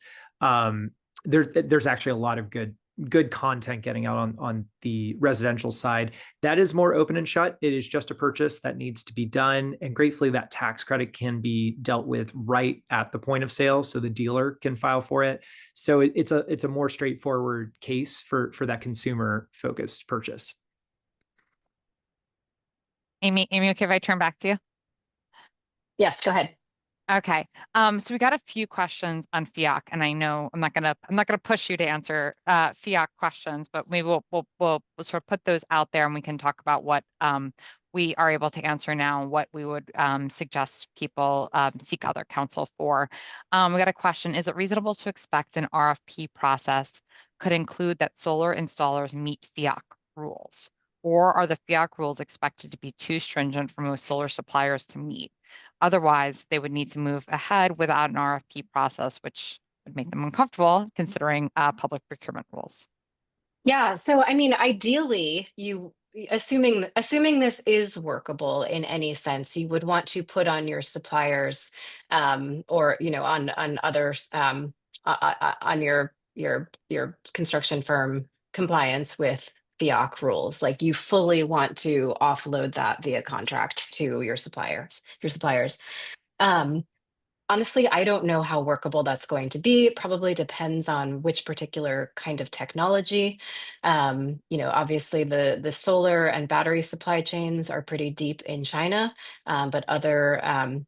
Speaker 5: There's actually a lot of good content getting out on the residential side. That is more open and shut. It is just a purchase that needs to be done. And gratefully, that tax credit can be dealt with right at the point of sale, so the dealer can file for it. So it's a more straightforward case for that consumer focused purchase.
Speaker 4: Amy, okay if I turn back to you?
Speaker 6: Yes, go ahead.
Speaker 4: Okay. So we got a few questions on FEOC, and I know I'm not gonna push you to answer FEOC questions, but maybe we'll sort of put those out there, and we can talk about what we are able to answer now, and what we would suggest people seek other counsel for. We got a question: is it reasonable to expect an RFP process could include that solar installers meet FEOC rules, or are the FEOC rules expected to be too stringent for most solar suppliers to meet? Otherwise, they would need to move ahead without an RFP process, which would make them uncomfortable considering public procurement rules.
Speaker 6: Yeah, so I mean, ideally, assuming this is workable in any sense, you would want to put on your suppliers, or on others, on your construction firm compliance with FEOC rules. Like, you fully want to offload that via contract to your suppliers. Honestly, I don't know how workable that's going to be. It probably depends on which particular kind of technology. Obviously the solar and battery supply chains are pretty deep in China, but other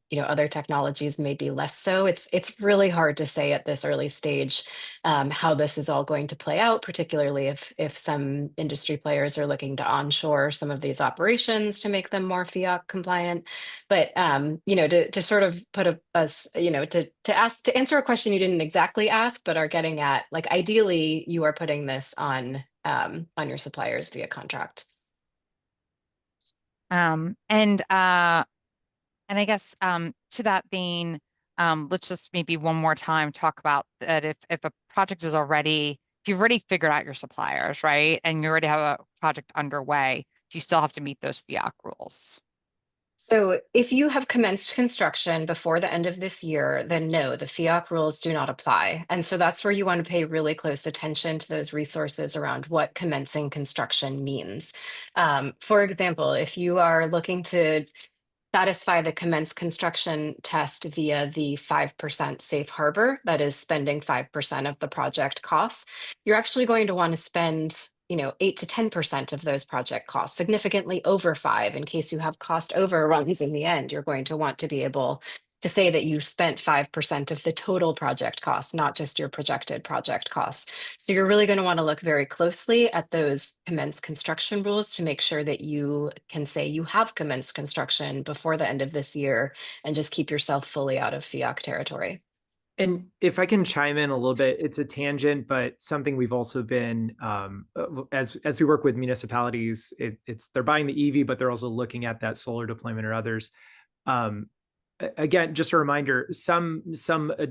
Speaker 6: technologies may be less so. It's really hard to say at this early stage how this is all going to play out, particularly if some industry players are looking to onshore some of these operations to make them more FEOC compliant. But to sort of put to answer a question you didn't exactly ask, but are getting at, like, ideally you are putting this on your suppliers via contract.
Speaker 4: And I guess to that vein, let's just maybe one more time talk about that. If a project is if you've already figured out your suppliers, right, and you already have a project underway, you still have to meet those FEOC rules.
Speaker 6: So if you have commenced construction before the end of this year, then no, the FEOC rules do not apply. And so that's where you want to pay really close attention to those resources around what commencing construction means. For example, if you are looking to satisfy the commence construction test via the 5% safe harbor, that is spending 5% of the project costs, you're actually going to want to spend 8 to 10% of those project costs, significantly over 5. In case you have cost overruns in the end, you're going to want to be able to say that you spent 5% of the total project costs, not just your projected project costs. So you're really going to want to look very closely at those commenced construction rules to make sure that you can say you have commenced construction before the end of this year and just keep yourself fully out of FEOC territory.
Speaker 5: And if I can chime in a little bit, it's a tangent, but something we've also been as we work with municipalities, it's they're buying the EV, but they're also looking at that solar deployment or others. Um, Again, just a reminder, some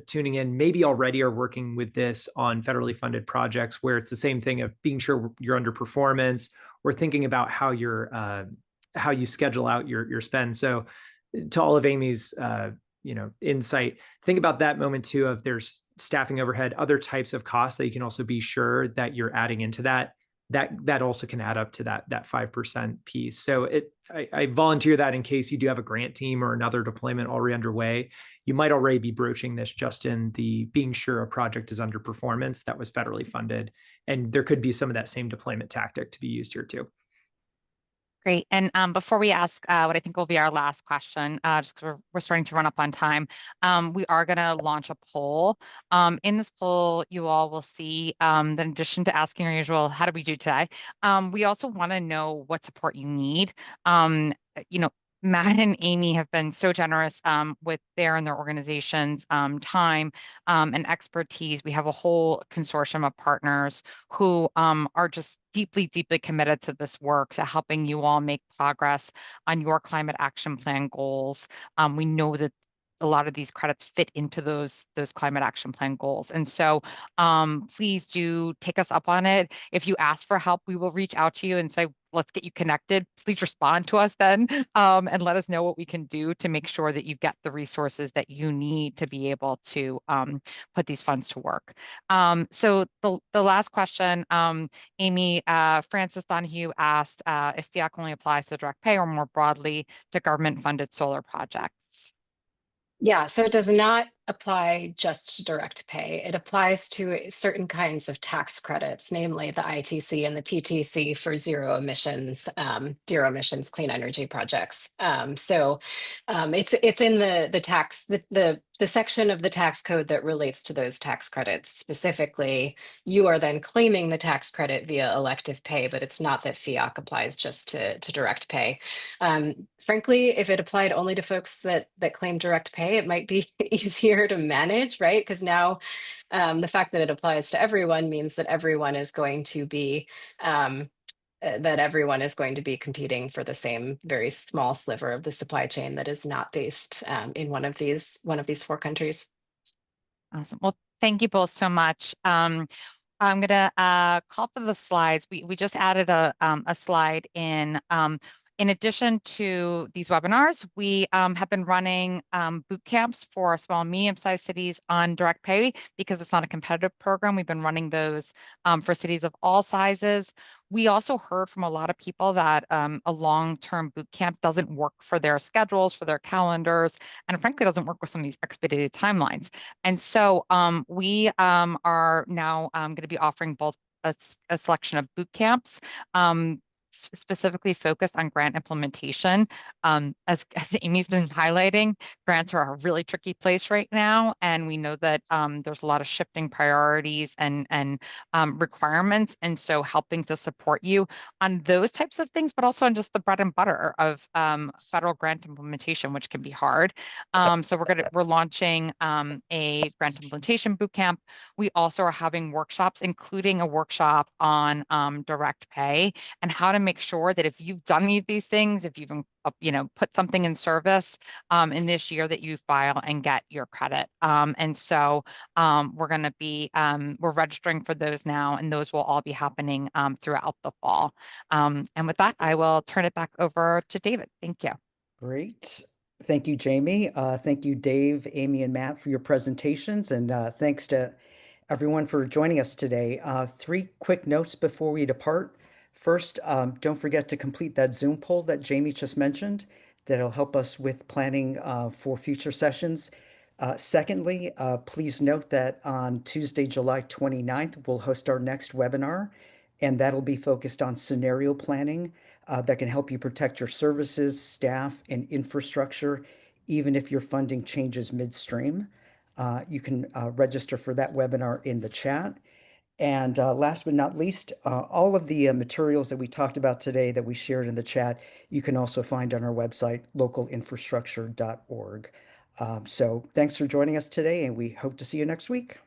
Speaker 5: tuning in maybe already are working with this on federally funded projects where it's the same thing of being sure you're under performance or thinking about how how you schedule out your spend. So to all of Amy's insight, think about that moment too of there's staffing overhead, other types of costs that you can also be sure that you're adding into that also can add up to that 5% piece. So I volunteer that in case you do have a grant team or another deployment already underway. You might already be broaching this just in the being sure a project is under performance that was federally funded. And there could be some of that same deployment tactic to be used here too.
Speaker 4: Great. And before we ask what I think will be our last question, just 'cause we're starting to run up on time, we are going to launch a poll. In this poll, you all will see that in addition to asking our usual, how do we do today? We also want to know what support you need. You know, Matt and Amy have been so generous with their and their organization's time and expertise. We have a whole consortium of partners who are just deeply, deeply committed to this work, to helping you all make progress on your climate action plan goals. We know that a lot of these credits fit into those climate action plan goals. And so please do take us up on it. If you ask for help, we will reach out to you and say, let's get you connected. Please respond to us then and let us know what we can do to make sure that you get the resources that you need to be able to put these funds to work. So the last question, Amy, Francis Donahue asked if FEOC only applies to direct pay or more broadly to government-funded solar projects.
Speaker 6: Yeah, so it does not apply just to direct pay. It applies to certain kinds of tax credits, namely the ITC and the PTC for zero emissions clean energy projects. It's in the tax the section of the tax code that relates to those tax credits. Specifically, you are then claiming the tax credit via elective pay, but it's not that FEOC applies just to direct pay. Frankly, if it applied only to folks that claim direct pay, it might be easier to manage, right? Because now the fact that it applies to everyone means that everyone is going to be competing for the same very small sliver of the supply chain that is not based in one of these 4 countries.
Speaker 4: Awesome. Well, thank you both so much. I'm going to call for the slides. We just added a slide in. In addition to these webinars, we have been running boot camps for small and medium-sized cities on direct pay because it's not a competitive program. We've been running those for cities of all sizes. We also heard from a lot of people that a long-term boot camp doesn't work for their schedules, for their calendars, and frankly doesn't work with some of these expedited timelines. And so we are now going to be offering both a selection of boot camps specifically focused on grant implementation. As Amy's been highlighting, grants are a really tricky place right now, and we know that there's a lot of shifting priorities and requirements, and so helping to support you on those types of things, but also on just the bread and butter of federal grant implementation, which can be hard. So we're launching a grant implementation bootcamp. We also are having workshops, including a workshop on direct pay and how to make sure that if you've done any of these things, if you've put something in service in this year, that you file and get your credit. And so we're going to be we're registering for those now, and those will all be happening throughout the fall. And with that, I will turn it back over to David. Thank you.
Speaker 1: Great. Thank you, Jamie. Thank you, Dave, Amy, and Matt for your presentations. And thanks to everyone for joining us today. 3 quick notes before we depart. First, don't forget to complete that Zoom poll that Jamie just mentioned. That'll help us with planning for future sessions. Secondly, please note that on Tuesday, July 29th, we'll host our next webinar, and that'll be focused on scenario planning that can help you protect your services, staff, and infrastructure, even if your funding changes midstream. You can register for that webinar in the chat. And last but not least, all of the materials that we talked about today that we shared in the chat, you can also find on our website, localinfrastructure.org. So thanks for joining us today, and we hope to see you next week.